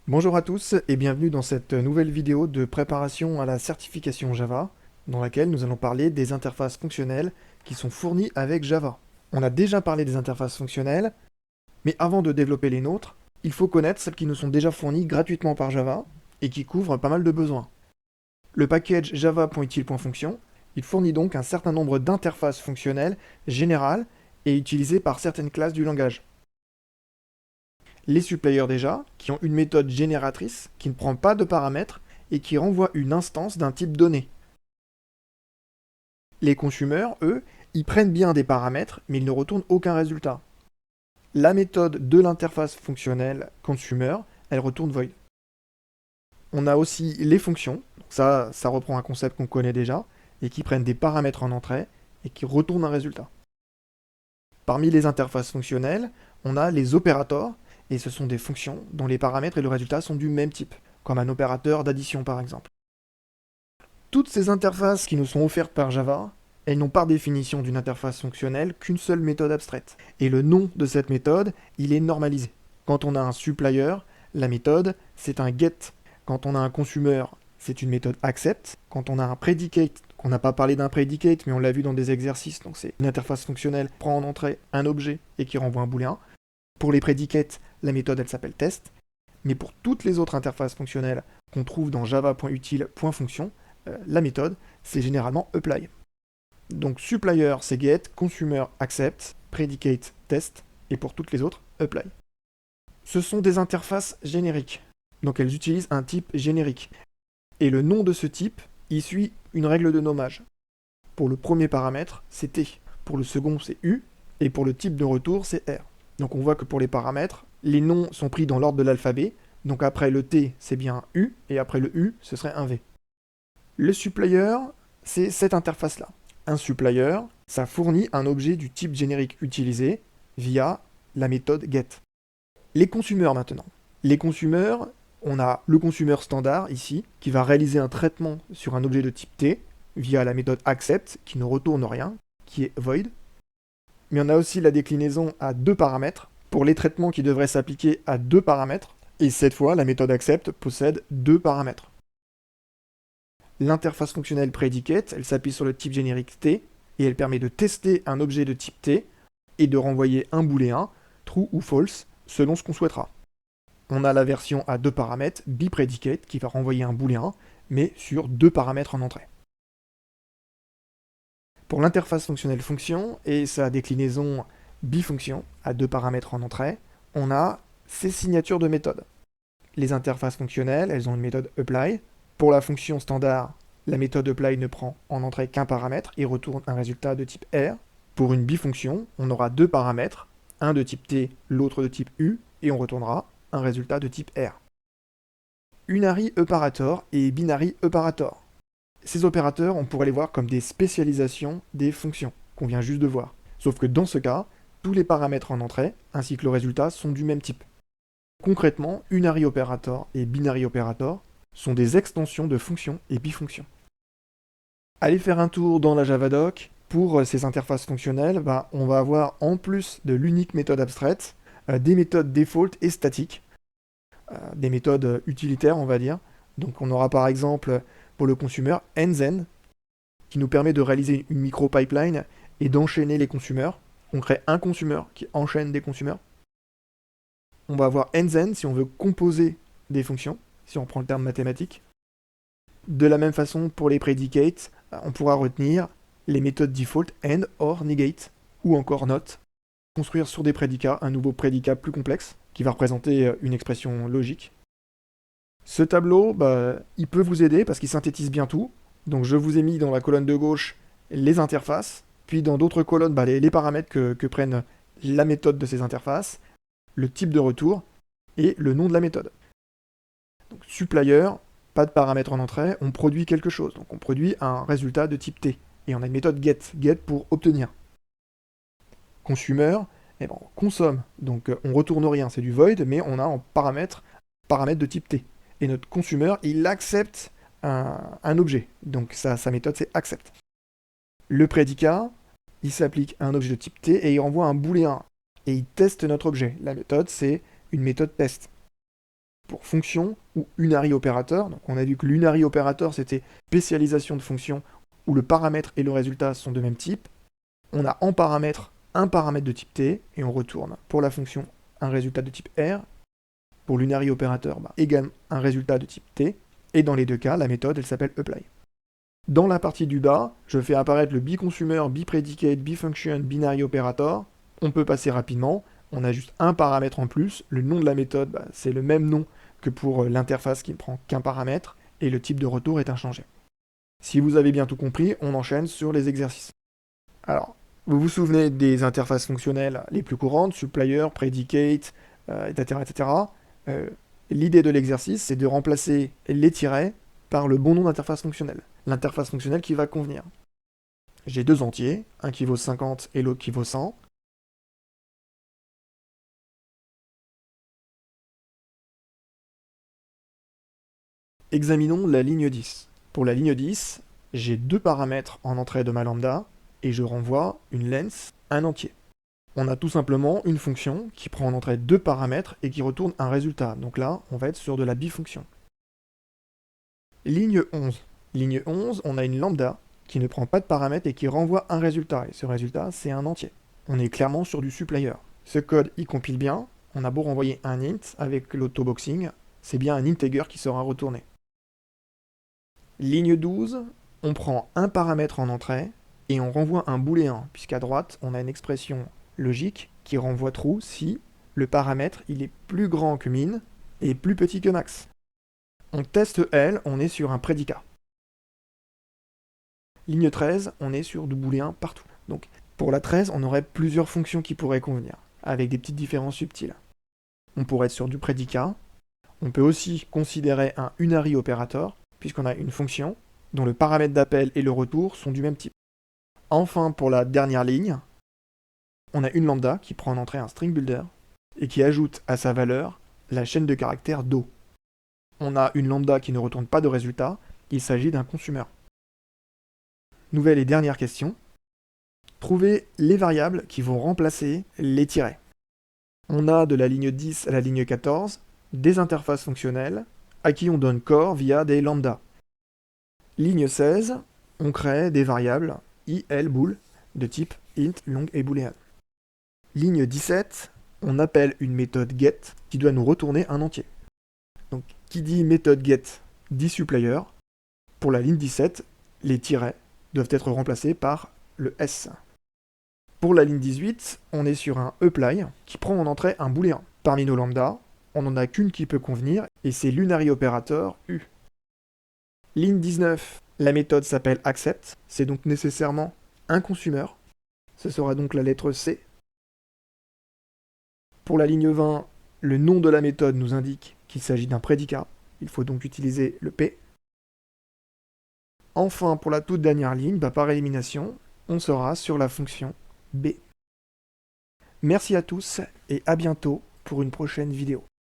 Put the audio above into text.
Bonjour à tous et bienvenue dans cette nouvelle vidéo de préparation à la certification Java, dans laquelle nous allons parler des interfaces fonctionnelles qui sont fournies avec Java. On a déjà parlé des interfaces fonctionnelles, mais avant de développer les nôtres, il faut connaître celles qui nous sont déjà fournies gratuitement par Java et qui couvrent pas mal de besoins. Le package java.util.function, il fournit donc un certain nombre d'interfaces fonctionnelles générales et utilisées par certaines classes du langage. Les supplayers déjà, qui ont une méthode génératrice qui ne prend pas de paramètres et qui renvoie une instance d'un type donné. Les consumers, eux, ils prennent bien des paramètres, mais ils ne retournent aucun résultat. La méthode de l'interface fonctionnelle consumer, elle retourne void. On a aussi les fonctions, donc ça reprend un concept qu'on connaît déjà, et qui prennent des paramètres en entrée et qui retournent un résultat. Parmi les interfaces fonctionnelles, on a les opérators, et ce sont des fonctions dont les paramètres et le résultat sont du même type, comme un opérateur d'addition par exemple. Toutes ces interfaces qui nous sont offertes par Java, elles n'ont par définition d'une interface fonctionnelle qu'une seule méthode abstraite. Et le nom de cette méthode, il est normalisé. Quand on a un supplier, la méthode, c'est un get. Quand on a un consumer, c'est une méthode accept. Quand on a un predicate, qu'on n'a pas parlé d'un predicate, mais on l'a vu dans des exercices, donc c'est une interface fonctionnelle qui prend en entrée un objet et qui renvoie un booléen. Pour les predicates, la méthode, elle s'appelle test. Mais pour toutes les autres interfaces fonctionnelles qu'on trouve dans java.util.function, la méthode, c'est généralement apply. Donc supplier, c'est get, consumer, accept, predicate, test, et pour toutes les autres, apply. Ce sont des interfaces génériques, donc elles utilisent un type générique. Et le nom de ce type, il suit une règle de nommage. Pour le premier paramètre, c'est t. Pour le second, c'est u. Et pour le type de retour, c'est r. Donc on voit que pour les paramètres, les noms sont pris dans l'ordre de l'alphabet. Donc après le t, c'est bien u, et après le u, ce serait un v. Le supplier, c'est cette interface-là. Un supplier, ça fournit un objet du type générique utilisé via la méthode get. Les consumers maintenant. Les consumers, on a le consumer standard ici, qui va réaliser un traitement sur un objet de type T via la méthode accept, qui ne retourne rien, qui est void. Mais on a aussi la déclinaison à deux paramètres, pour les traitements qui devraient s'appliquer à deux paramètres, et cette fois, la méthode accept possède deux paramètres. L'interface fonctionnelle predicate, elle s'appuie sur le type générique T, et elle permet de tester un objet de type T, et de renvoyer un booléen, true ou false, selon ce qu'on souhaitera. On a la version à deux paramètres, bipredicate, qui va renvoyer un booléen, mais sur deux paramètres en entrée. Pour l'interface fonctionnelle fonction et sa déclinaison bifonction, à deux paramètres en entrée, on a ces signatures de méthode. Les interfaces fonctionnelles, elles ont une méthode apply. Pour la fonction standard, la méthode apply ne prend en entrée qu'un paramètre et retourne un résultat de type R. Pour une bifonction, on aura deux paramètres, un de type T, l'autre de type U, et on retournera un résultat de type R. Unary operator et binary operator. Ces opérateurs, on pourrait les voir comme des spécialisations des fonctions qu'on vient juste de voir. Sauf que dans ce cas, tous les paramètres en entrée, ainsi que le résultat, sont du même type. Concrètement, unary operator et binary operator sont des extensions de fonctions et bifonctions. Allez faire un tour dans la Javadoc. Pour ces interfaces fonctionnelles, on va avoir en plus de l'unique méthode abstraite, des méthodes default et statiques, des méthodes utilitaires on va dire. Donc on aura par exemple pour le consumer nzen, qui nous permet de réaliser une micro-pipeline et d'enchaîner les consumers. On crée un consumer qui enchaîne des consumers. On va avoir nzen si on veut composer des fonctions, si on prend le terme mathématique. De la même façon, pour les predicates, on pourra retenir les méthodes default and, or, negate, ou encore not. Construire sur des prédicats un nouveau prédicat plus complexe, qui va représenter une expression logique. Ce tableau, il peut vous aider parce qu'il synthétise bien tout. Donc je vous ai mis dans la colonne de gauche les interfaces, puis dans d'autres colonnes les paramètres que prennent la méthode de ces interfaces, le type de retour et le nom de la méthode. Donc supplier, pas de paramètres en entrée, on produit quelque chose. Donc on produit un résultat de type T. Et on a une méthode get pour obtenir. Consumer, on consomme, donc on retourne rien, c'est du void, mais on a en paramètre de type T. Et notre consumer, il accepte un objet. Donc sa méthode, c'est accept. Le prédicat, il s'applique à un objet de type T et il renvoie un booléen. Et il teste notre objet. La méthode, c'est une méthode test. pour fonction ou unary opérateur. Donc on a vu que l'unary opérateur, c'était spécialisation de fonction où le paramètre et le résultat sont de même type. On a en paramètre un paramètre de type t, et on retourne pour la fonction un résultat de type r. Pour l'unary opérateur, également un résultat de type t. Et dans les deux cas, la méthode, elle s'appelle apply. Dans la partie du bas, je fais apparaître le biconsumer, bipredicate, bifunction, binary operator. On peut passer rapidement. On a juste un paramètre en plus. Le nom de la méthode, c'est le même nom que pour l'interface qui ne prend qu'un paramètre. Et le type de retour est inchangé. Si vous avez bien tout compris, on enchaîne sur les exercices. Alors, vous vous souvenez des interfaces fonctionnelles les plus courantes, supplier, predicate, etc. etc. L'idée de l'exercice, c'est de remplacer les tirets par le bon nom d'interface fonctionnelle. L'interface fonctionnelle qui va convenir. J'ai deux entiers, un qui vaut 50 et l'autre qui vaut 100. Examinons la ligne 10. Pour la ligne 10, j'ai deux paramètres en entrée de ma lambda, et je renvoie une length, un entier. On a tout simplement une fonction qui prend en entrée deux paramètres et qui retourne un résultat. Donc là, on va être sur de la bifonction. Ligne 11. Ligne 11, on a une lambda qui ne prend pas de paramètres et qui renvoie un résultat. Et ce résultat, c'est un entier. On est clairement sur du supplier. Ce code, il compile bien. On a beau renvoyer un int avec l'autoboxing, c'est bien un integer qui sera retourné. Ligne 12, on prend un paramètre en entrée et on renvoie un booléen, puisqu'à droite, on a une expression logique qui renvoie true si le paramètre il est plus grand que min et plus petit que max. On teste L, on est sur un prédicat. Ligne 13, on est sur du booléen partout. Donc pour la 13, on aurait plusieurs fonctions qui pourraient convenir, avec des petites différences subtiles. On pourrait être sur du prédicat. On peut aussi considérer un unary operator, puisqu'on a une fonction dont le paramètre d'appel et le retour sont du même type. Enfin, pour la dernière ligne, on a une lambda qui prend en entrée un string builder et qui ajoute à sa valeur la chaîne de caractères Do. On a une lambda qui ne retourne pas de résultat, il s'agit d'un consumer. Nouvelle et dernière question. Trouvez les variables qui vont remplacer les tirets. On a de la ligne 10 à la ligne 14 des interfaces fonctionnelles à qui on donne corps via des lambda. Ligne 16, on crée des variables i, l, bool de type int, long et boolean. Ligne 17, on appelle une méthode get qui doit nous retourner un entier. Donc, qui dit méthode get dit supplier. Pour la ligne 17, les tirets doivent être remplacés par le s. Pour la ligne 18, on est sur un apply qui prend en entrée un booléen. Parmi nos lambda, on n'en a qu'une qui peut convenir, et c'est l'unary opérateur u. Ligne 19, la méthode s'appelle accept, c'est donc nécessairement un consumer. Ce sera donc la lettre C. Pour la ligne 20, le nom de la méthode nous indique qu'il s'agit d'un prédicat. Il faut donc utiliser le P. Enfin, pour la toute dernière ligne, par élimination, on sera sur la fonction B. Merci à tous et à bientôt pour une prochaine vidéo.